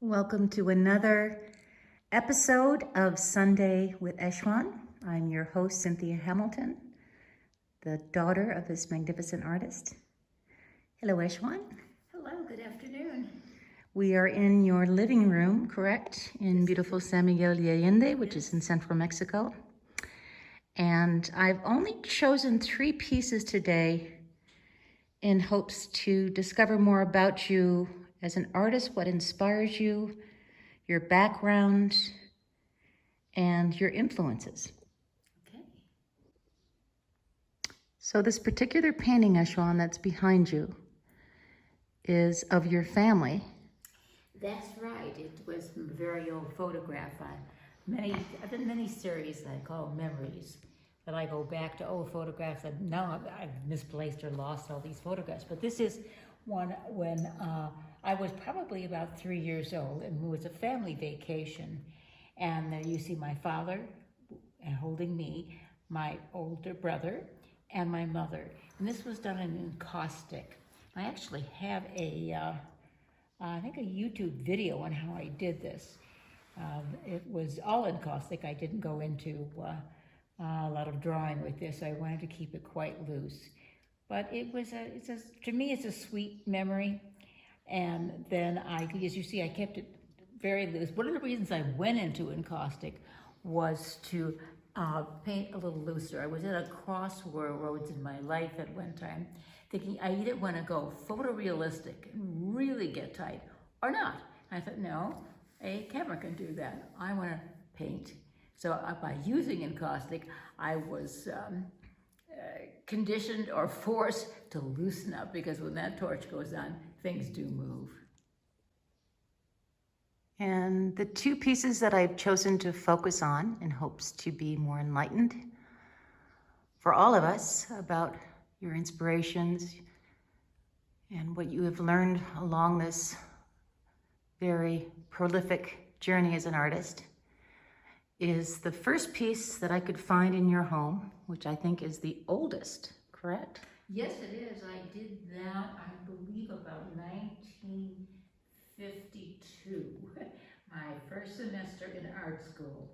Welcome to another episode of Sunday with Ezshwan. I'm your host, Cynthia Hamilton, the daughter of this magnificent artist. Hello, Ezshwan. Hello, good afternoon. We are in your living room, correct? In beautiful San Miguel de Allende, which is in central Mexico. And I've only chosen 3 pieces today in hopes to discover more about you as an artist, what inspires you, your background, and your influences. Okay. So this particular painting, Ezshwan, that's behind you is of your family. That's right. It was a very old photograph. I've done many series I call memories, that I go back to old photographs, and now I've misplaced or lost all these photographs. But this is one when I was probably about 3 years old, and it was a family vacation. And there you see my father holding me, my older brother, and my mother. And this was done in encaustic. I actually have I think a YouTube video on how I did this. It was all encaustic. I didn't go into a lot of drawing with this. I wanted to keep it quite loose. But to me, it's a sweet memory. And then as you see, I kept it very loose. One of the reasons I went into encaustic was to paint a little looser. I was at a crossroads in my life at one time, thinking I either want to go photorealistic and really get tight or not. I thought, no, a camera can do that. I want to paint. So by using encaustic, I was conditioned or forced to loosen up, because when that torch goes on, things do move. And the 2 pieces that I've chosen to focus on in hopes to be more enlightened for all of us about your inspirations and what you have learned along this very prolific journey as an artist is the first piece that I could find in your home, which I think is the oldest, correct? Yes, it is. I did that, I believe, about 1952, my first semester in art school,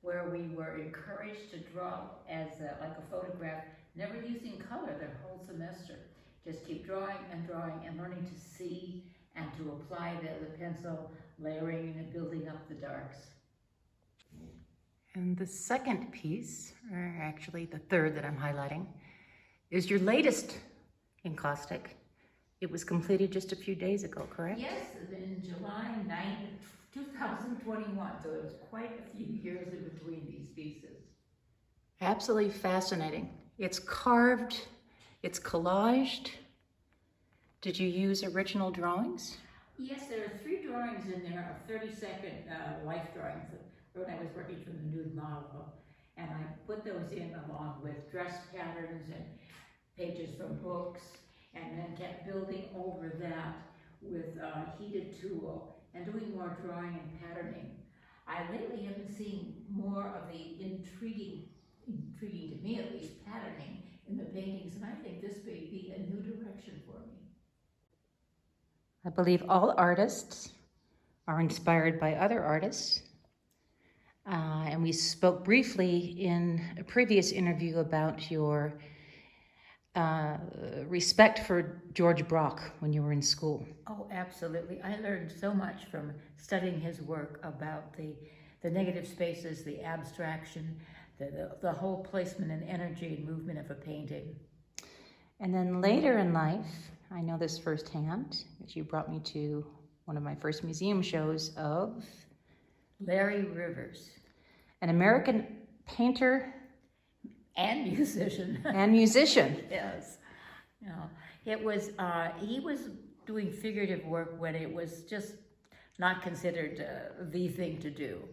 where we were encouraged to draw as like a photograph, never using color the whole semester. Just keep drawing and learning to see and to apply the pencil, layering and building up the darks. And the second piece, or actually the third that I'm highlighting, is your latest encaustic. It was completed just a few days ago, correct? Yes, in July 9th, 2021, so it was quite a few years in between these pieces. Absolutely fascinating. It's carved, it's collaged. Did you use original drawings? Yes, there are 3 drawings in there of 30-second life drawings when I was working from the nude model. And I put those in along with dress patterns and pages from books, and then kept building over that with heated tool and doing more drawing and patterning. I lately have been seeing more of the intriguing to me at least, patterning in the paintings, and I think this may be a new direction for me. I believe all artists are inspired by other artists. And we spoke briefly in a previous interview about your respect for George Brock when you were in school. Oh, absolutely. I learned so much from studying his work about the negative spaces, the abstraction, the whole placement and energy and movement of a painting. And then later in life, I know this firsthand, because you brought me to one of my first museum shows of Larry Rivers. An American painter and musician. And musician. Yes. You know, it was, he was doing figurative work when it was just not considered the thing to do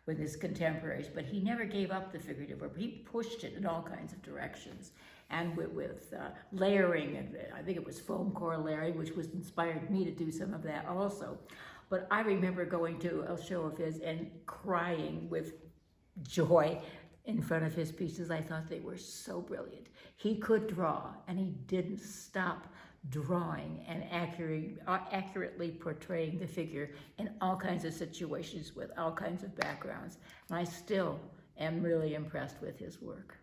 with his contemporaries, but he never gave up the figurative work. He pushed it in all kinds of directions, and with layering, and I think it was foam core layering, which was inspired me to do some of that also. But I remember going to a show of his and crying with joy in front of his pieces. I thought they were so brilliant. He could draw, and he didn't stop drawing and accurately portraying the figure in all kinds of situations with all kinds of backgrounds. And I still am really impressed with his work.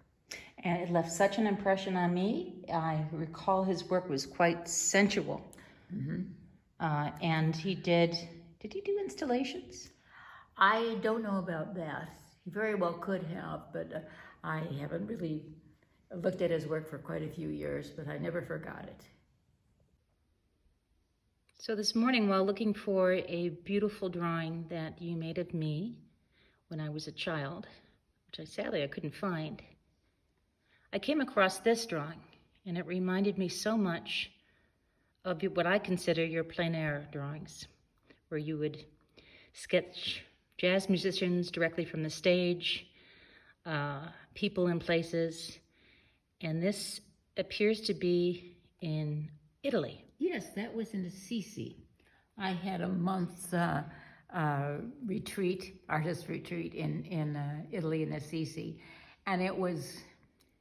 And it left such an impression on me. I recall his work was quite sensual. And did he do installations? I don't know about that. He very well could have, but I haven't really looked at his work for quite a few years, but I never forgot it. So this morning, while looking for a beautiful drawing that you made of me when I was a child, which sadly I couldn't find, I came across this drawing, and it reminded me so much of what I consider your plein air drawings, where you would sketch jazz musicians directly from the stage, people in places, and this appears to be in Italy. Yes, that was in Assisi. I had a month artist retreat in Italy, in Assisi, and it was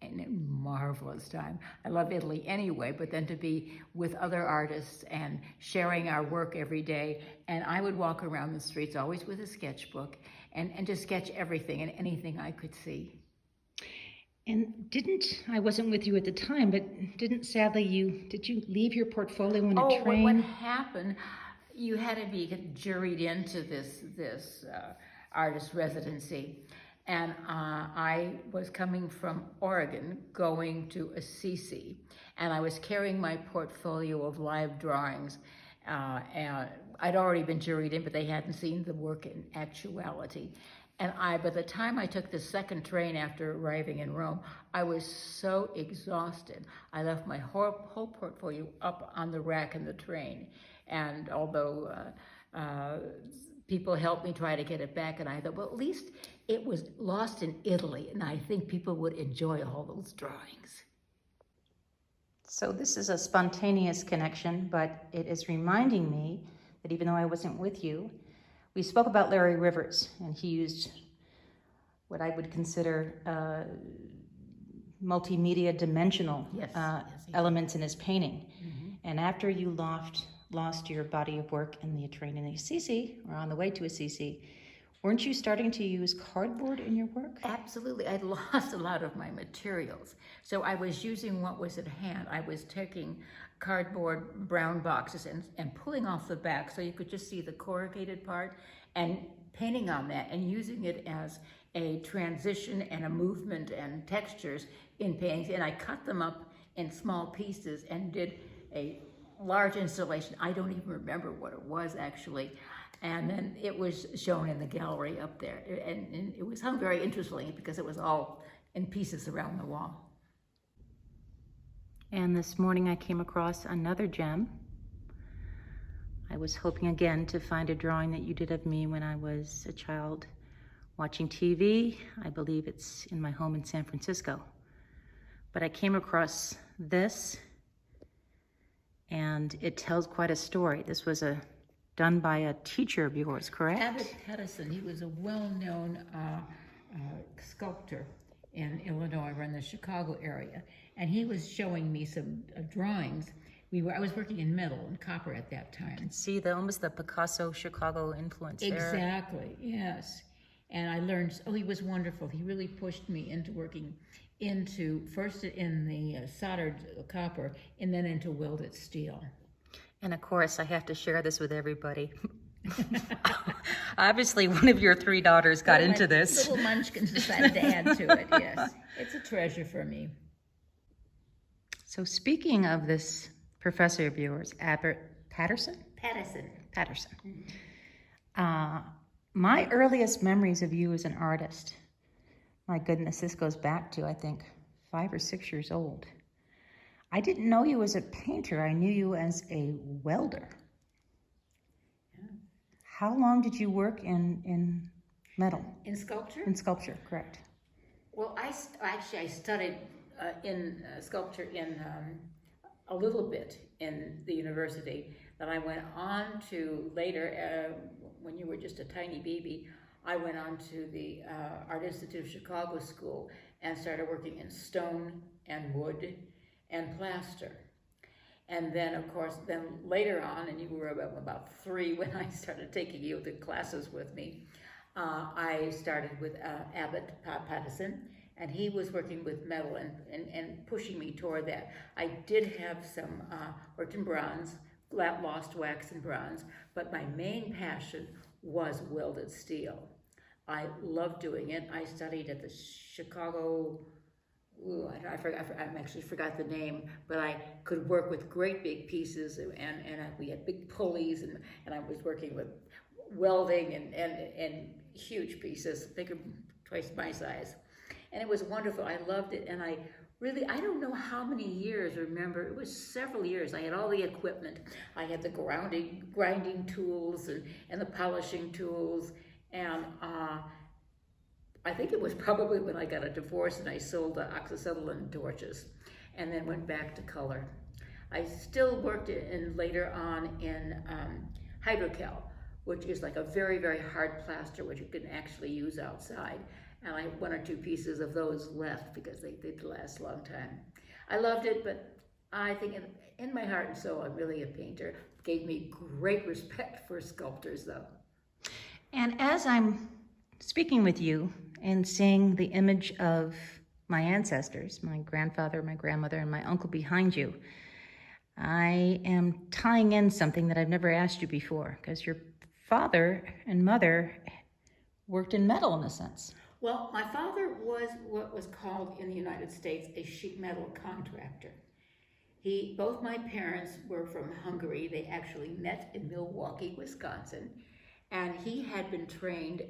a marvelous time. I love Italy anyway, but then to be with other artists and sharing our work every day, and I would walk around the streets always with a sketchbook and just sketch everything and anything I could see. And I wasn't with you at the time, but did you leave your portfolio in a train? What happened, you had to be juried into this artist residency. And I was coming from Oregon, going to Assisi, and I was carrying my portfolio of live drawings. And I'd already been juried in, but they hadn't seen the work in actuality. And by the time I took the second train after arriving in Rome, I was so exhausted. I left my whole portfolio up on the rack in the train. And although people helped me try to get it back, and I thought, well, at least it was lost in Italy, and I think people would enjoy all those drawings. So this is a spontaneous connection, but it is reminding me that even though I wasn't with you, we spoke about Larry Rivers, and he used what I would consider multimedia dimensional elements in his painting. And after you lost your body of work in the train in Assisi, or on the way to Assisi, weren't you starting to use cardboard in your work? Absolutely. I'd lost a lot of my materials. So I was using what was at hand. I was taking cardboard brown boxes and pulling off the back so you could just see the corrugated part and painting on that and using it as a transition and a movement and textures in paintings. And I cut them up in small pieces and did a large installation. I don't even remember what it was actually. And then it was shown in the gallery up there. And it was hung very interestingly because it was all in pieces around the wall. And this morning I came across another gem. I was hoping again to find a drawing that you did of me when I was a child watching TV. I believe it's in my home in San Francisco. But I came across this, and it tells quite a story. This was done by a teacher of yours, correct? Abbott Pedersen. He was a well-known sculptor in Illinois, or in the Chicago area, and he was showing me some drawings. I was working in metal and copper at that time. See, almost the Picasso Chicago influence there. Exactly, yes. And I learned, he was wonderful. He really pushed me into working first in the soldered copper and then into welded steel. And of course, I have to share this with everybody. Obviously, one of your three daughters got into this. Little munchkins decided to add to it, yes. It's a treasure for me. So speaking of this professor of yours, Abbott Patterson? Patterson. My earliest memories of you as an artist, my goodness, this goes back to, I think, 5 or 6 years old. I didn't know you as a painter. I knew you as a welder. Yeah. How long did you work in metal? In sculpture? In sculpture, correct. Well, I studied in sculpture in a little bit in the university. Then I went on to later, when you were just a tiny baby, I went on to the Art Institute of Chicago School and started working in stone and wood and plaster. And then, of course, then later on, and you were about 3 when I started taking you to classes with me, I started with Abbott Pattison, and he was working with metal and pushing me toward that. I did have some worked in bronze, lost wax and bronze, but my main passion was welded steel. I loved doing it. I studied at the Chicago, I actually forgot the name, but I could work with great big pieces, and we had big pulleys, and I was working with welding and huge pieces, bigger, twice my size. And it was wonderful. I loved it, and I don't know how many years, remember, it was several years. I had all the equipment. I had the grinding tools and the polishing tools, and I think it was probably when I got a divorce and I sold the oxyacetylene torches and then went back to color. I still worked later on in hydrocal, which is like a very, very hard plaster, which you can actually use outside. And I have 1 or 2 pieces of those left because they did last a long time. I loved it, but I think in my heart and soul, I'm really a painter. It gave me great respect for sculptors, though. And as I'm speaking with you and seeing the image of my ancestors, my grandfather, my grandmother, and my uncle behind you, I am tying in something that I've never asked you before, because your father and mother worked in metal in a sense. Well, my father was what was called in the United States a sheet metal contractor. Both my parents were from Hungary. They actually met in Milwaukee, Wisconsin, and he had been trained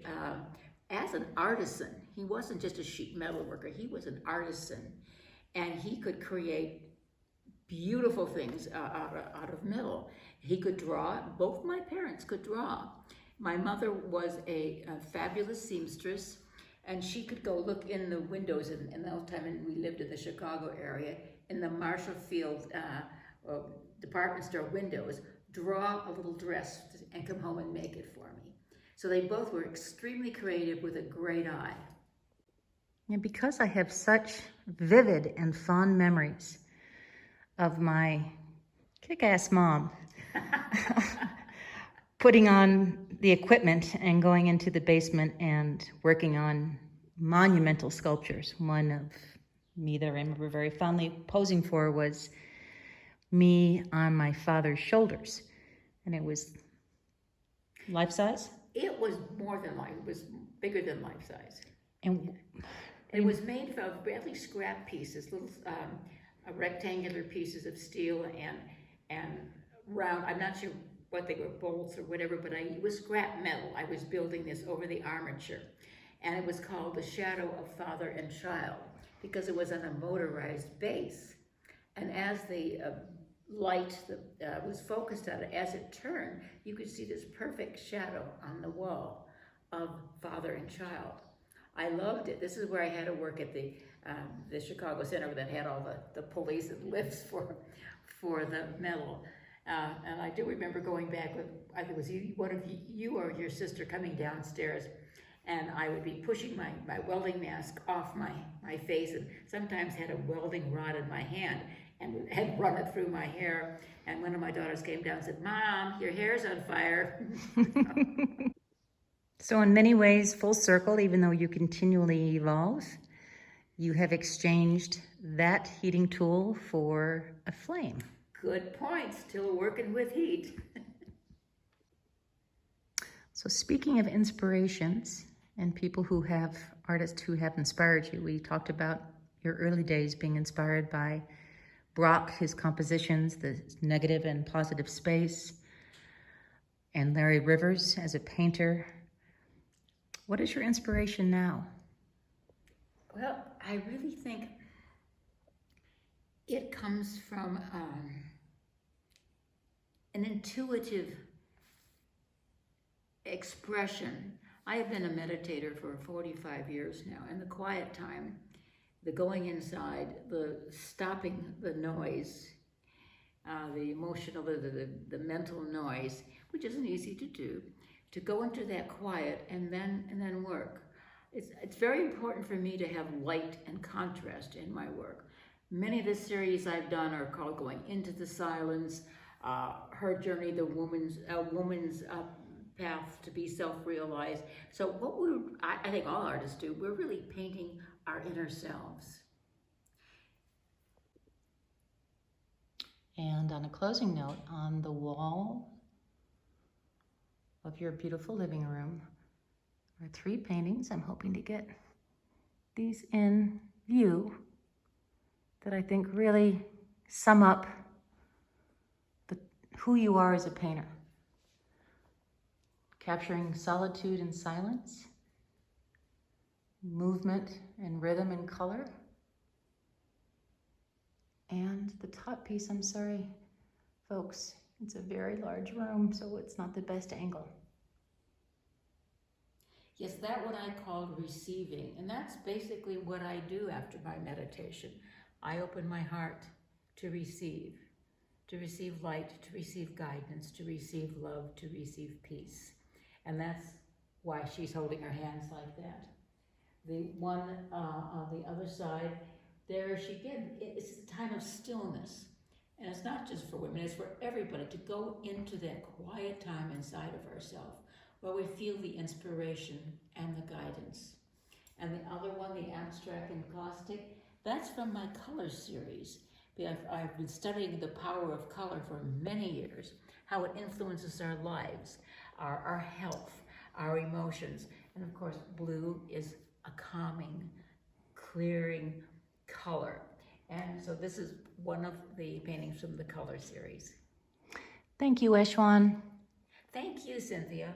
as an artisan. He wasn't just a sheet metal worker, he was an artisan, and he could create beautiful things out of metal. He could draw. Both my parents could draw. My mother was a fabulous seamstress, and she could go look in the windows in that time, and we lived in the Chicago area, in the Marshall Field department store windows, draw a little dress and come home and make it for me. So they both were extremely creative with a great eye. And because I have such vivid and fond memories of my kick-ass mom putting on the equipment and going into the basement and working on monumental sculptures. One of me that I remember very fondly posing for was me on my father's shoulders. And it was life-size? It was more than life. It was bigger than life-size. And it was made of barely scrap pieces, little rectangular pieces of steel and round. I'm not sure what they were, bolts or whatever, but it was scrap metal. I was building this over the armature, and it was called The Shadow of Father and Child because it was on a motorized base. And as the light that was focused on it, as it turned, you could see this perfect shadow on the wall of father and child. I loved it. This is where I had to work at the Chicago Center that had all the pulleys and lifts for the metal. And I do remember going back with, I think it was one of you or your sister coming downstairs, and I would be pushing my welding mask off my face, and sometimes had a welding rod in my hand and had run it through my hair. And one of my daughters came down and said, "Mom, your hair's on fire." So in many ways, full circle, even though you continually evolve, you have exchanged that heating tool for a flame. Good point. Still working with heat. So speaking of inspirations and people who have, artists who have inspired you, we talked about your early days being inspired by Brock, his compositions, the negative and positive space, and Larry Rivers as a painter. What is your inspiration now? Well, I really think it comes from an intuitive expression. I have been a meditator for 45 years now, and the quiet time, the going inside, the stopping the noise, the emotional, the mental noise, which isn't easy to do, to go into that quiet and then work. It's very important for me to have light and contrast in my work. Many of the series I've done are called Going Into the Silence, Her Journey, the woman's path to be self-realized. So what I think all artists do, we're really painting our inner selves. And on a closing note, on the wall of your beautiful living room are 3 paintings. I'm hoping to get these in view that I think really sum up who you are as a painter. Capturing solitude and silence, movement and rhythm and color. And the top piece, I'm sorry, folks, it's a very large room, so it's not the best angle. Yes, that what I call receiving, and that's basically what I do after my meditation. I open my heart to receive light, to receive guidance, to receive love, to receive peace. And that's why she's holding her hands like that. The one on the other side, there she again, it's a time of stillness. And it's not just for women, it's for everybody to go into that quiet time inside of ourselves where we feel the inspiration and the guidance. And the other one, the abstract and caustic, that's from my color series. I've been studying the power of color for many years, how it influences our lives, our health, our emotions. And of course, blue is a calming, clearing color. And so this is one of the paintings from the color series. Thank you, Ezshwan. Thank you, Cynthia.